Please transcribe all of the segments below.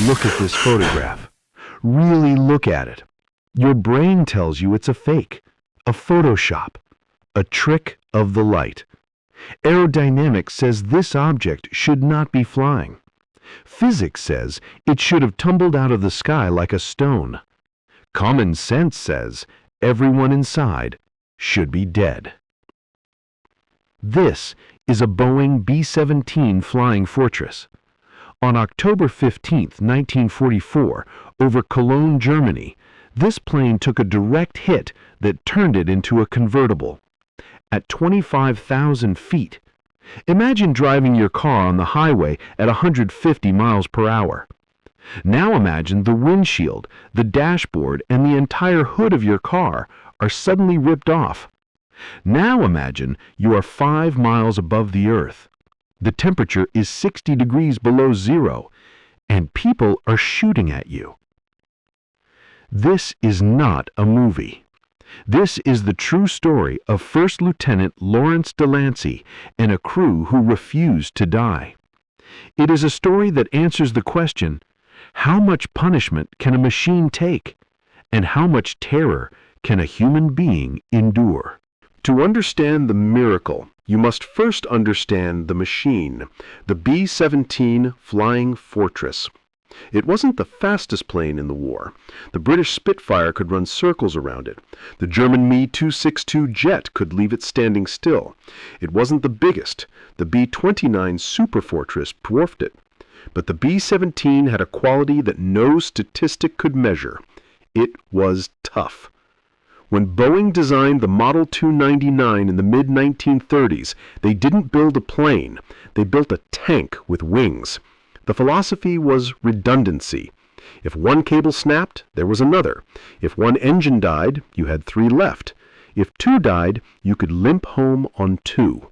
Look at this photograph. Really look at it. Your brain tells you it's a fake, a Photoshop, a trick of the light. Aerodynamics says this object should not be flying. Physics says it should have tumbled out of the sky like a stone. Common sense says everyone inside should be dead. This is a Boeing B-17 Flying Fortress. On October 15, 1944, over Cologne, Germany, this plane took a direct hit that turned it into a convertible. At 25,000 feet, imagine driving your car on the highway at 150 miles per hour. Now imagine the windshield, the dashboard, and the entire hood of your car are suddenly ripped off. Now imagine you are 5 miles above the earth. The temperature is 60 degrees below zero, and people are shooting at you. This is not a movie. This is the true story of First Lieutenant Lawrence DeLancey and a crew who refused to die. It is a story that answers the question, how much punishment can a machine take, and how much terror can a human being endure? To understand the miracle, you must first understand the machine, the B-17 Flying Fortress. It wasn't the fastest plane in the war. The British Spitfire could run circles around it. The German Me-262 jet could leave it standing still. It wasn't the biggest. The B-29 Super Fortress dwarfed it. But the B-17 had a quality that no statistic could measure. It was tough. When Boeing designed the Model 299 in the mid-1930s, they didn't build a plane. They built a tank with wings. The philosophy was redundancy. If one cable snapped, there was another. If one engine died, you had 3 left. If 2 died, you could limp home on 2.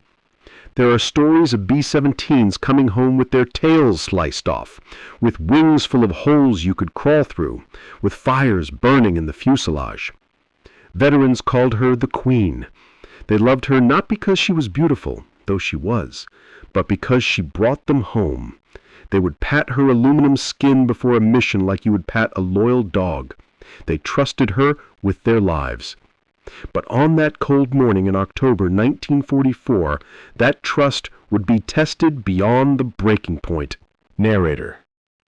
There are stories of B-17s coming home with their tails sliced off, with wings full of holes you could crawl through, with fires burning in the fuselage. Veterans called her the Queen. They loved her not because she was beautiful, though she was, but because she brought them home. They would pat her aluminum skin before a mission like you would pat a loyal dog. They trusted her with their lives. But on that cold morning in October 1944, that trust would be tested beyond the breaking point. Narrator.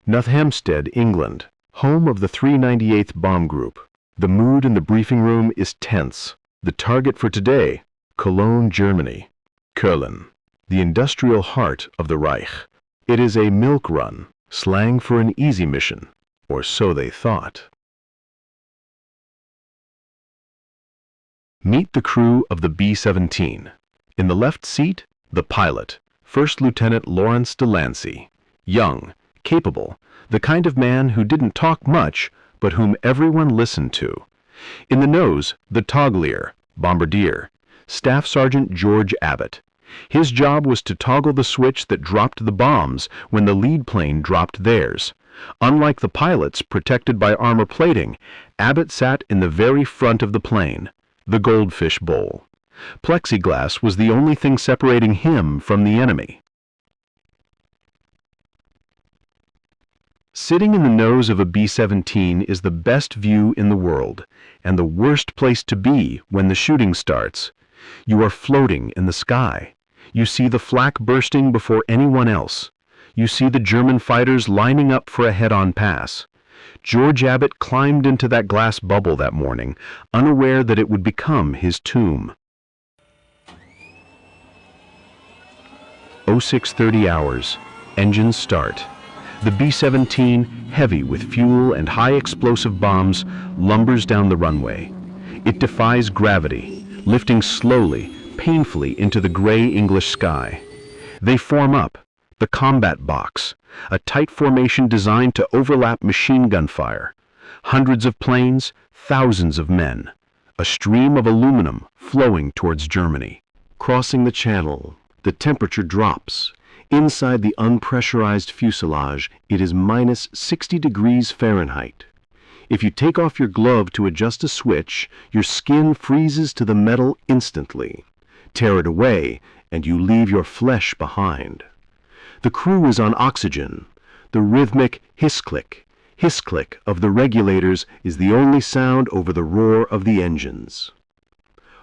Northampstead, England, home of the 398th Bomb Group. The mood in the briefing room is tense. The target for today, Cologne, Germany. Cologne, the industrial heart of the Reich. It is a milk run, slang for an easy mission, or so they thought. Meet the crew of the B-17. In the left seat, the pilot, First Lieutenant Lawrence DeLancey. Young, capable, the kind of man who didn't talk much, but whom everyone listened to. In the nose, the toggler, bombardier, Staff Sergeant George Abbott. His job was to toggle the switch that dropped the bombs when the lead plane dropped theirs. Unlike the pilots protected by armor plating, Abbott sat in the very front of the plane, the goldfish bowl. Plexiglass was the only thing separating him from the enemy. Sitting in the nose of a B-17 is the best view in the world, and the worst place to be when the shooting starts. You are floating in the sky. You see the flak bursting before anyone else. You see the German fighters lining up for a head-on pass. George Abbott climbed into that glass bubble that morning, unaware that it would become his tomb. 0630 hours. Engines start. The B-17, heavy with fuel and high explosive bombs, lumbers down the runway. It defies gravity, lifting slowly, painfully into the gray English sky. They form up, the combat box, a tight formation designed to overlap machine gun fire. Hundreds of planes, thousands of men. A stream of aluminum flowing towards Germany. Crossing the channel, the temperature drops. Inside the unpressurized fuselage, it is minus 60 degrees Fahrenheit. If you take off your glove to adjust a switch, your skin freezes to the metal instantly. Tear it away, and you leave your flesh behind. The crew is on oxygen. The rhythmic hiss-click of the regulators is the only sound over the roar of the engines.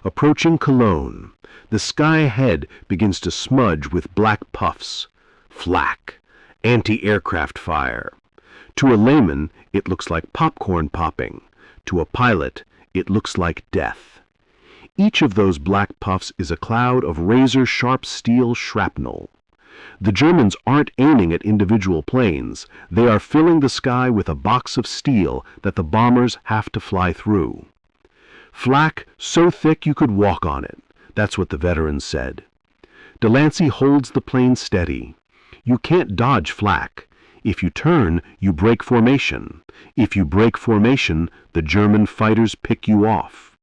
Approaching Cologne, the sky ahead begins to smudge with black puffs. Flak, anti-aircraft fire. To a layman, it looks like popcorn popping. To a pilot, it looks like death. Each of those black puffs is a cloud of razor-sharp steel shrapnel. The Germans aren't aiming at individual planes. They are filling the sky with a box of steel that the bombers have to fly through. Flak so thick you could walk on it. That's what the veterans said. DeLancey holds the plane steady. You can't dodge flak. If you turn, you break formation. If you break formation, the German fighters pick you off.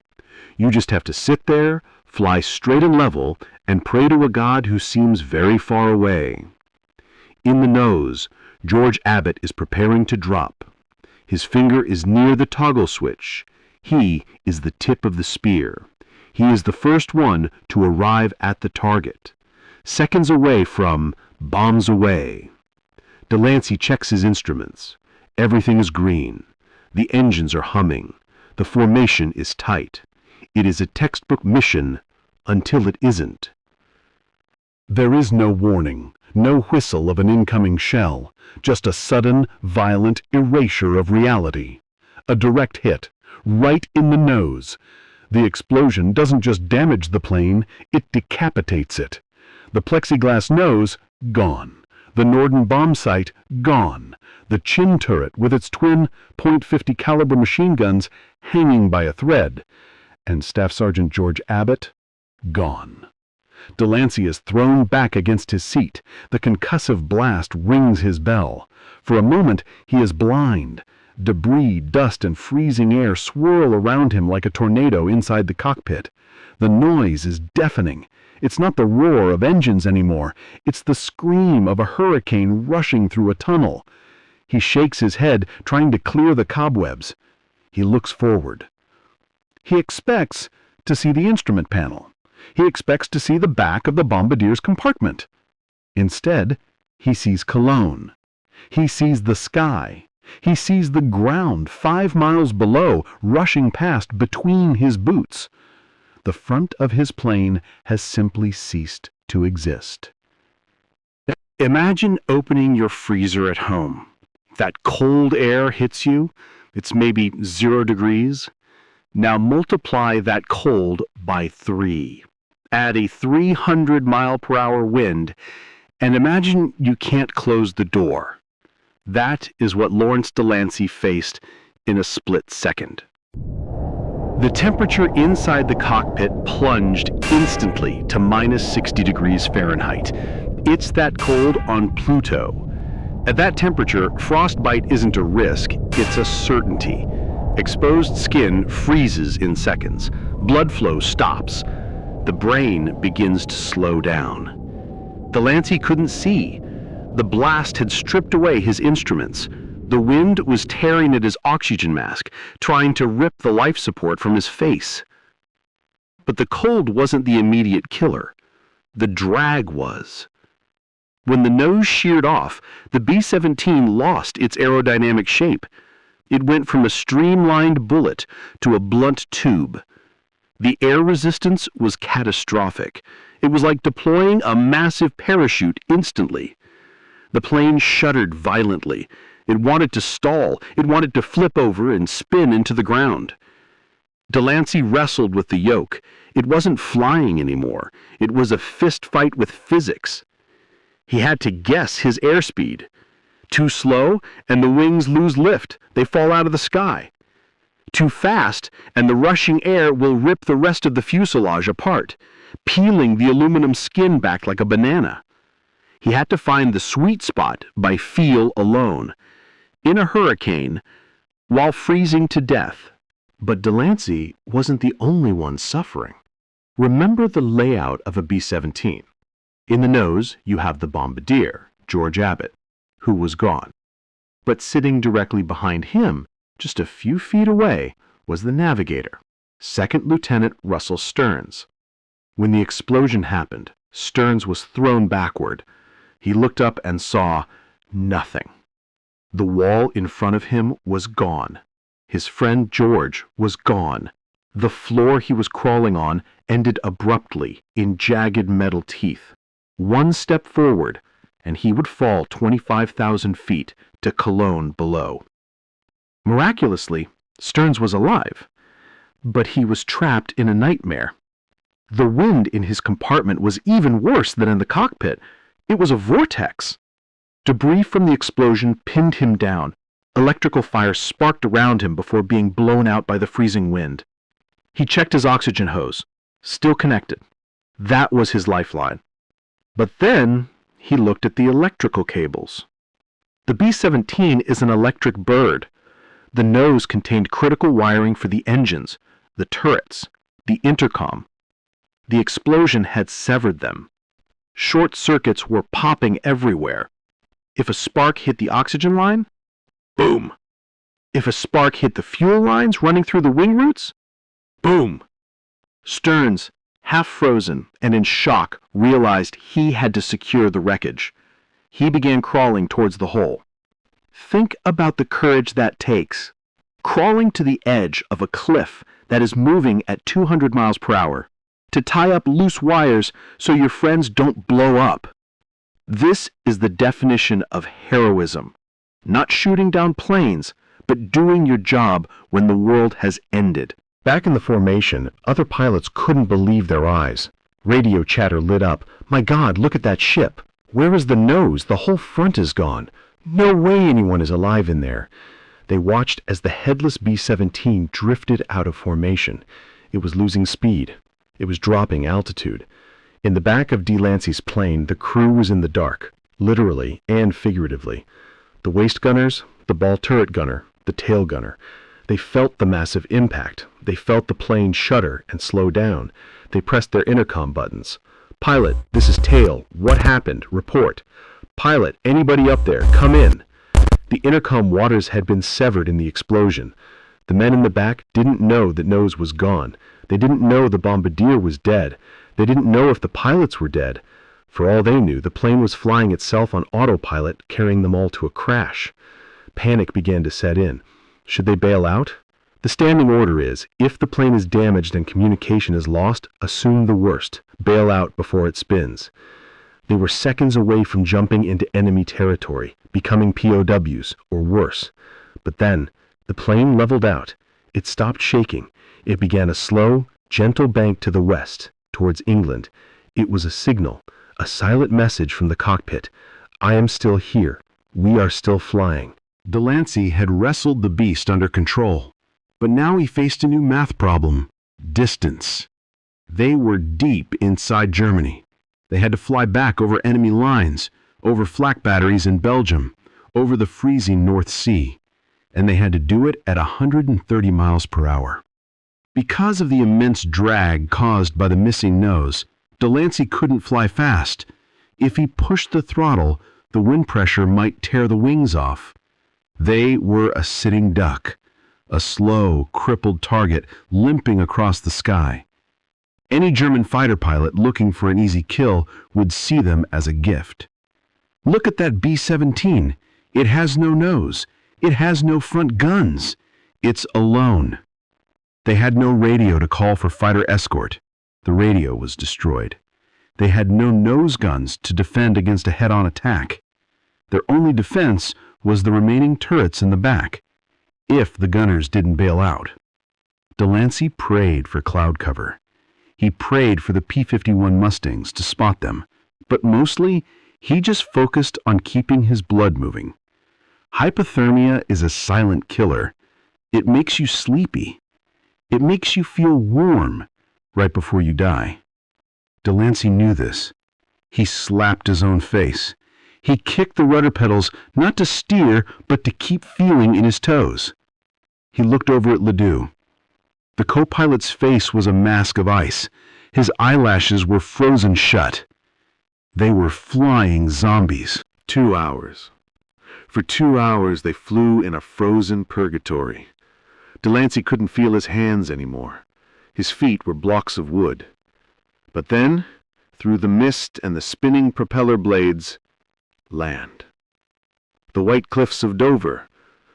You just have to sit there, fly straight and level, and pray to a God who seems very far away. In the nose, George Abbott is preparing to drop. His finger is near the toggle switch. He is the tip of the spear. He is the first one to arrive at the target. Seconds away from bombs away. DeLancey checks his instruments. Everything is green. The engines are humming. The formation is tight. It is a textbook mission until it isn't. There is no warning, no whistle of an incoming shell, just a sudden, violent erasure of reality. A direct hit, right in the nose. The explosion doesn't just damage the plane, it decapitates it. The plexiglass nose, gone. The Norden bomb sight, gone. The chin turret with its twin .50 caliber machine guns hanging by a thread. And Staff Sergeant George Abbott, gone. DeLancey is thrown back against his seat. The concussive blast rings his bell. For a moment, he is blind. Debris, dust, and freezing air swirl around him like a tornado inside the cockpit. The noise is deafening. It's not the roar of engines anymore. It's the scream of a hurricane rushing through a tunnel. He shakes his head, trying to clear the cobwebs. He looks forward. He expects to see the instrument panel. He expects to see the back of the bombardier's compartment. Instead, he sees Cologne. He sees the sky. He sees the ground 5 miles below, rushing past between his boots. The front of his plane has simply ceased to exist. Imagine opening your freezer at home. That cold air hits you. It's maybe 0 degrees. Now multiply that cold by 3. Add a 300-mile-per-hour wind, and imagine you can't close the door. That is what Lawrence DeLancey faced in a split second. The temperature inside the cockpit plunged instantly to -60 degrees Fahrenheit. It's that cold on Pluto. At that temperature, frostbite isn't a risk, it's a certainty. Exposed skin freezes in seconds. Blood flow stops. The brain begins to slow down. DeLancey couldn't see. The blast had stripped away his instruments. The wind was tearing at his oxygen mask, trying to rip the life support from his face. But the cold wasn't the immediate killer. The drag was. When the nose sheared off, the B-17 lost its aerodynamic shape. It went from a streamlined bullet to a blunt tube. The air resistance was catastrophic. It was like deploying a massive parachute instantly. The plane shuddered violently. It wanted to stall. It wanted to flip over and spin into the ground. DeLancey wrestled with the yoke. It wasn't flying anymore. It was a fist fight with physics. He had to guess his airspeed. Too slow, and the wings lose lift. They fall out of the sky. Too fast, and the rushing air will rip the rest of the fuselage apart, peeling the aluminum skin back like a banana. He had to find the sweet spot by feel alone, in a hurricane, while freezing to death. But DeLancey wasn't the only one suffering. Remember the layout of a B-17. In the nose, you have the bombardier, George Abbott, who was gone. But sitting directly behind him, just a few feet away, was the navigator, Second Lieutenant Russell Stearns. When the explosion happened, Stearns was thrown backward. He looked up and saw nothing. The wall in front of him was gone. His friend George was gone. The floor he was crawling on ended abruptly in jagged metal teeth. One step forward, and he would fall 25,000 feet to Cologne below. Miraculously, Stearns was alive, but he was trapped in a nightmare. The wind in his compartment was even worse than in the cockpit. It was a vortex. Debris from the explosion pinned him down. Electrical fire sparked around him before being blown out by the freezing wind. He checked his oxygen hose, still connected. That was his lifeline. But then he looked at the electrical cables. The B-17 is an electric bird. The nose contained critical wiring for the engines, the turrets, the intercom. The explosion had severed them. Short circuits were popping everywhere. If a spark hit the oxygen line, boom. If a spark hit the fuel lines running through the wing roots, boom. Stearns, half frozen and in shock, realized he had to secure the wreckage. He began crawling towards the hole. Think about the courage that takes. Crawling to the edge of a cliff that is moving at 200 miles per hour, to tie up loose wires so your friends don't blow up. This is the definition of heroism. Not shooting down planes, but doing your job when the world has ended. Back in the formation, other pilots couldn't believe their eyes. Radio chatter lit up. My God, look at that ship. Where is the nose? The whole front is gone. No way anyone is alive in there. They watched as the headless B-17 drifted out of formation. It was losing speed. It was dropping altitude. In the back of DeLancey's plane, the crew was in the dark, literally and figuratively. The waist gunners, the ball turret gunner, the tail gunner. They felt the massive impact. They felt the plane shudder and slow down. They pressed their intercom buttons. Pilot, this is Tail. What happened? Report. Pilot, anybody up there? Come in. The intercom waters had been severed in the explosion. The men in the back didn't know that Nose was gone. They didn't know the bombardier was dead. They didn't know if the pilots were dead. For all they knew, the plane was flying itself on autopilot, carrying them all to a crash. Panic began to set in. Should they bail out? The standing order is, if the plane is damaged and communication is lost, assume the worst. Bail out before it spins. They were seconds away from jumping into enemy territory, becoming POWs, or worse. But then, the plane leveled out. It stopped shaking. It began a slow, gentle bank to the west, towards England. It was a signal, a silent message from the cockpit. I am still here. We are still flying. DeLancey had wrestled the beast under control, but now he faced a new math problem: distance. They were deep inside Germany. They had to fly back over enemy lines, over flak batteries in Belgium, over the freezing North Sea, and they had to do it at 130 miles per hour. Because of the immense drag caused by the missing nose, DeLancey couldn't fly fast. If he pushed the throttle, the wind pressure might tear the wings off. They were a sitting duck, a slow, crippled target limping across the sky. Any German fighter pilot looking for an easy kill would see them as a gift. Look at that B-17. It has no nose. It has no front guns. It's alone. They had no radio to call for fighter escort. The radio was destroyed. They had no nose guns to defend against a head-on attack. Their only defense was the remaining turrets in the back, if the gunners didn't bail out. DeLancey prayed for cloud cover. He prayed for the P-51 Mustangs to spot them, but mostly he just focused on keeping his blood moving. Hypothermia is a silent killer. It makes you sleepy. It makes you feel warm right before you die. DeLancey knew this. He slapped his own face. He kicked the rudder pedals not to steer, but to keep feeling in his toes. He looked over at Ledoux. The co-pilot's face was a mask of ice. His eyelashes were frozen shut. They were flying zombies. 2 hours. For 2 hours they flew in a frozen purgatory. DeLancey couldn't feel his hands anymore. His feet were blocks of wood. But then, through the mist and the spinning propeller blades, land. the White Cliffs of Dover,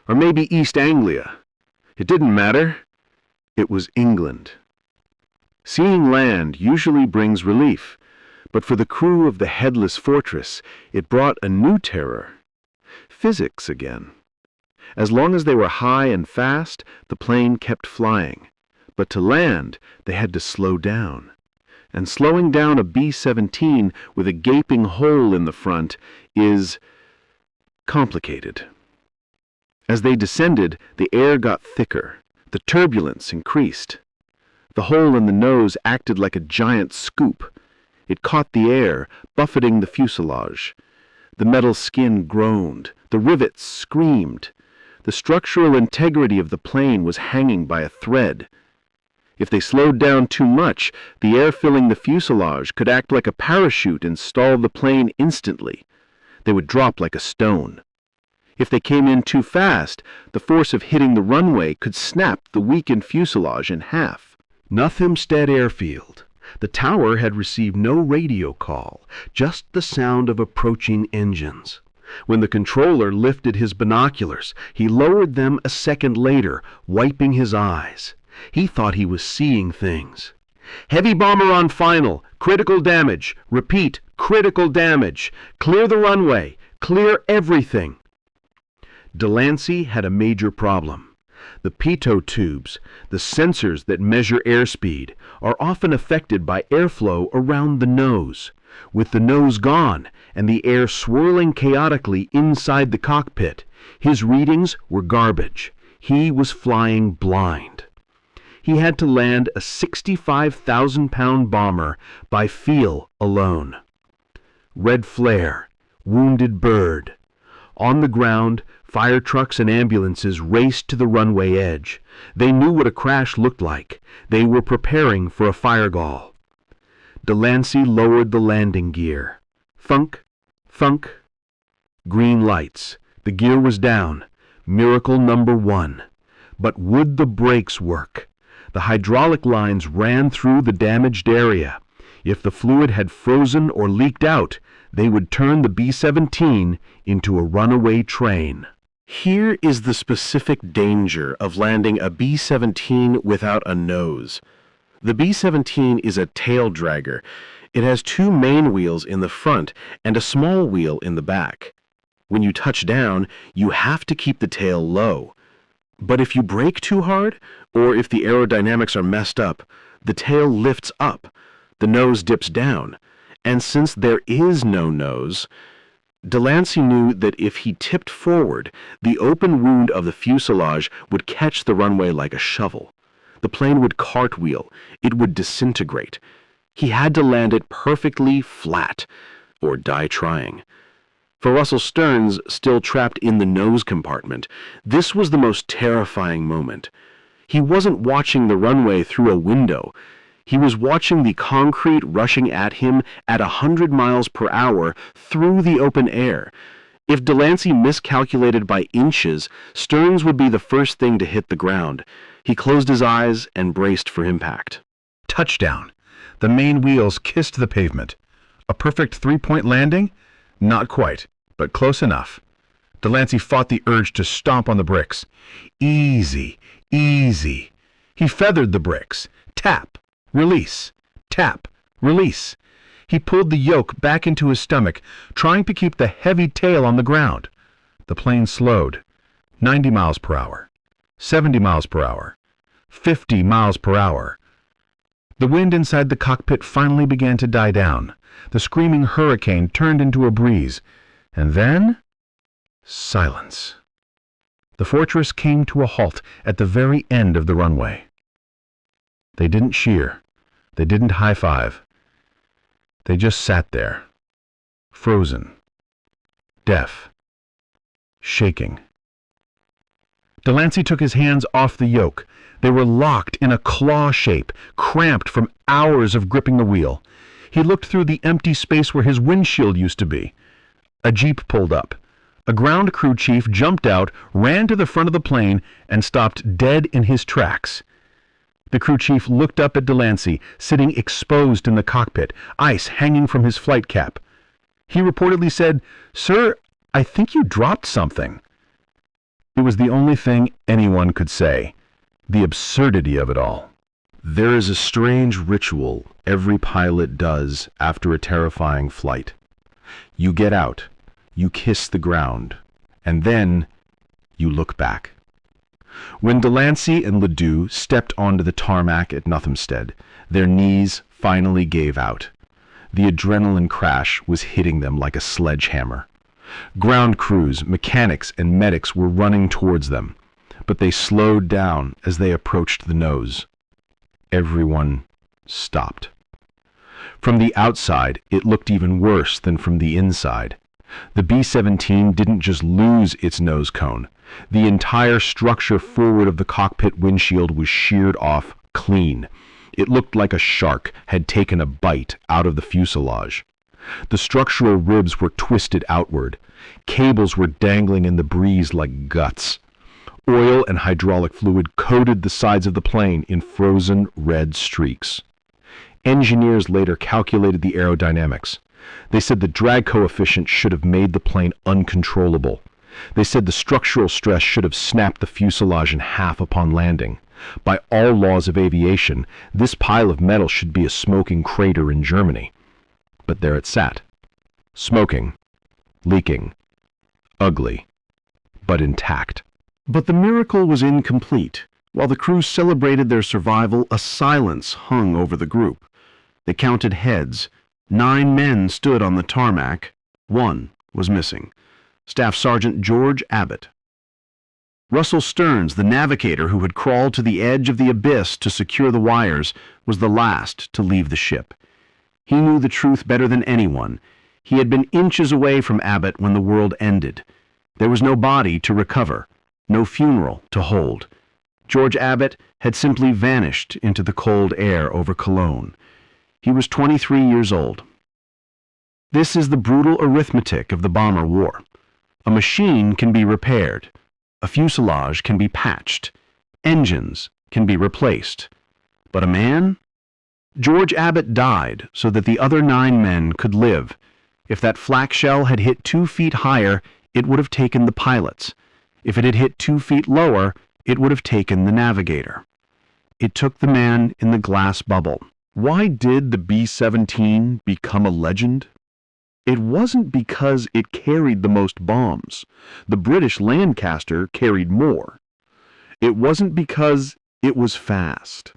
or maybe East Anglia. It didn't matter. It was England. Seeing land usually brings relief, but for the crew of the Headless Fortress, it brought a new terror. Physics again. As long as they were high and fast, the plane kept flying. But to land, they had to slow down. And slowing down a B-17 with a gaping hole in the front is complicated. As they descended, the air got thicker. The turbulence increased. The hole in the nose acted like a giant scoop. It caught the air, buffeting the fuselage. The metal skin groaned. The rivets screamed. The structural integrity of the plane was hanging by a thread. If they slowed down too much, the air filling the fuselage could act like a parachute and stall the plane instantly. They would drop like a stone. If they came in too fast, the force of hitting the runway could snap the weakened fuselage in half. Nothamstead Airfield. The tower had received no radio call, just the sound of approaching engines. When the controller lifted his binoculars, he lowered them a second later, wiping his eyes. He thought he was seeing things. Heavy bomber on final. Critical damage. Repeat, critical damage. Clear the runway. Clear everything. DeLancey had a major problem. The pitot tubes, the sensors that measure airspeed, are often affected by airflow around the nose. With the nose gone and the air swirling chaotically inside the cockpit, his readings were garbage. He was flying blind. He had to land a 65,000-pound bomber by feel alone. Red flare, wounded bird. On the ground, fire trucks and ambulances raced to the runway edge. They knew what a crash looked like. They were preparing for a firegall. DeLancey lowered the landing gear. Thunk, thunk. Green lights. The gear was down. Miracle number 1. But would the brakes work? The hydraulic lines ran through the damaged area. If the fluid had frozen or leaked out, they would turn the B-17 into a runaway train. Here is the specific danger of landing a B-17 without a nose. The B-17 is a tail dragger. It has 2 main wheels in the front and a small wheel in the back. When you touch down, you have to keep the tail low. But if you brake too hard, or if the aerodynamics are messed up, the tail lifts up, the nose dips down, and since there is no nose, DeLancey knew that if he tipped forward, the open wound of the fuselage would catch the runway like a shovel. The plane would cartwheel. It would disintegrate. He had to land it perfectly flat, or die trying. For Russell Stearns, still trapped in the nose compartment, this was the most terrifying moment. He wasn't watching the runway through a window. He was watching the concrete rushing at him at 100 miles per hour through the open air. If DeLancey miscalculated by inches, Stearns would be the first thing to hit the ground. He closed his eyes and braced for impact. Touchdown. The main wheels kissed the pavement. A perfect three-point landing? Not quite, but close enough. DeLancey fought the urge to stomp on the bricks. Easy, easy. He feathered the bricks. Tap, release, tap, release. He pulled the yoke back into his stomach, trying to keep the heavy tail on the ground. The plane slowed. 90 miles per hour, 70 miles per hour, 50 miles per hour. The wind inside the cockpit finally began to die down. The screaming hurricane turned into a breeze. And then, silence. The Fortress came to a halt at the very end of the runway. They didn't cheer. They didn't high-five. They just sat there, frozen, deaf, shaking. DeLancey took his hands off the yoke. They were locked in a claw shape, cramped from hours of gripping the wheel. He looked through the empty space where his windshield used to be. A jeep pulled up. A ground crew chief jumped out, ran to the front of the plane, and stopped dead in his tracks. The crew chief looked up at DeLancey, sitting exposed in the cockpit, ice hanging from his flight cap. He reportedly said, "Sir, I think you dropped something." It was the only thing anyone could say. The absurdity of it all. There is a strange ritual every pilot does after a terrifying flight. You get out, you kiss the ground, and then you look back. When DeLancey and Ledoux stepped onto the tarmac at Nothamsted, their knees finally gave out. The adrenaline crash was hitting them like a sledgehammer. Ground crews, mechanics, and medics were running towards them, but they slowed down as they approached the nose. Everyone stopped. From the outside, it looked even worse than from the inside. The B-17 didn't just lose its nose cone. The entire structure forward of the cockpit windshield was sheared off clean. It looked like a shark had taken a bite out of the fuselage. The structural ribs were twisted outward. Cables were dangling in the breeze like guts. Oil and hydraulic fluid coated the sides of the plane in frozen red streaks. Engineers later calculated the aerodynamics. They said the drag coefficient should have made the plane uncontrollable. They said the structural stress should have snapped the fuselage in half upon landing. By all laws of aviation, this pile of metal should be a smoking crater in Germany. But there it sat. Smoking, leaking, ugly, but intact. But the miracle was incomplete. While the crew celebrated their survival, a silence hung over the group. They counted heads. 9 men stood on the tarmac. 1 was missing. Staff Sergeant George Abbott. Russell Stearns, the navigator who had crawled to the edge of the abyss to secure the wires, was the last to leave the ship. He knew the truth better than anyone. He had been inches away from Abbott when the world ended. There was no body to recover, no funeral to hold. George Abbott had simply vanished into the cold air over Cologne. He was 23 years old. This is the brutal arithmetic of the bomber war. A machine can be repaired. A fuselage can be patched. Engines can be replaced. But a man? George Abbott died so that the other 9 men could live. If that flak shell had hit 2 feet higher, it would have taken the pilots. If it had hit 2 feet lower, it would have taken the navigator. It took the man in the glass bubble. Why did the B-17 become a legend? It wasn't because it carried the most bombs. The British Lancaster carried more. It wasn't because it was fast.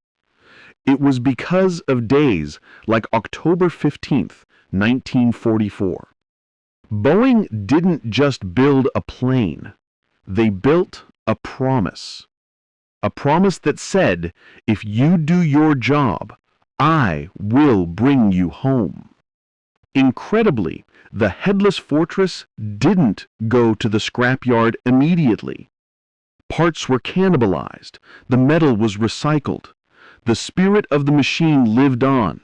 It was because of days like October 15th, 1944. Boeing didn't just build a plane. They built a promise. A promise that said, if you do your job, I will bring you home. Incredibly, the Headless Fortress didn't go to the scrapyard immediately. Parts were cannibalized. The metal was recycled. The spirit of the machine lived on.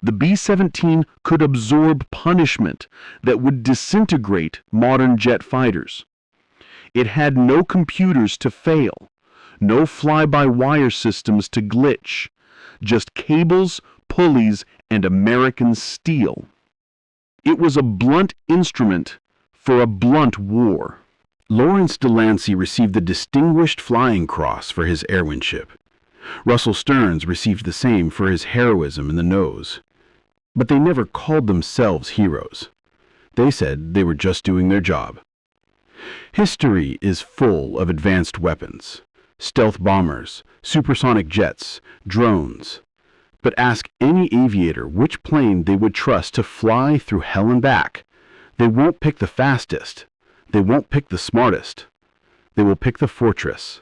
The B-17 could absorb punishment that would disintegrate modern jet fighters. It had no computers to fail, no fly-by-wire systems to glitch, just cables, pulleys, and American steel. It was a blunt instrument for a blunt war. Lawrence DeLancey received the Distinguished Flying Cross for his airmanship. Russell Stearns received the same for his heroism in the nose. But they never called themselves heroes. They said they were just doing their job. History is full of advanced weapons, stealth bombers, supersonic jets, drones. But ask any aviator which plane they would trust to fly through hell and back. They won't pick the fastest. They won't pick the smartest. They will pick the Fortress.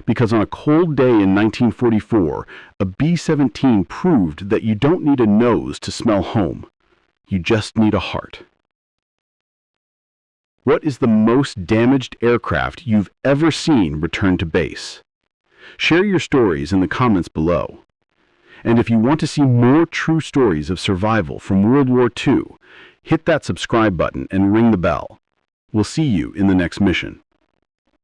Because on a cold day in 1944, a B-17 proved that you don't need a nose to smell home. You just need a heart. What is the most damaged aircraft you've ever seen return to base? Share your stories in the comments below. And if you want to see more true stories of survival from World War II, hit that subscribe button and ring the bell. We'll see you in the next mission.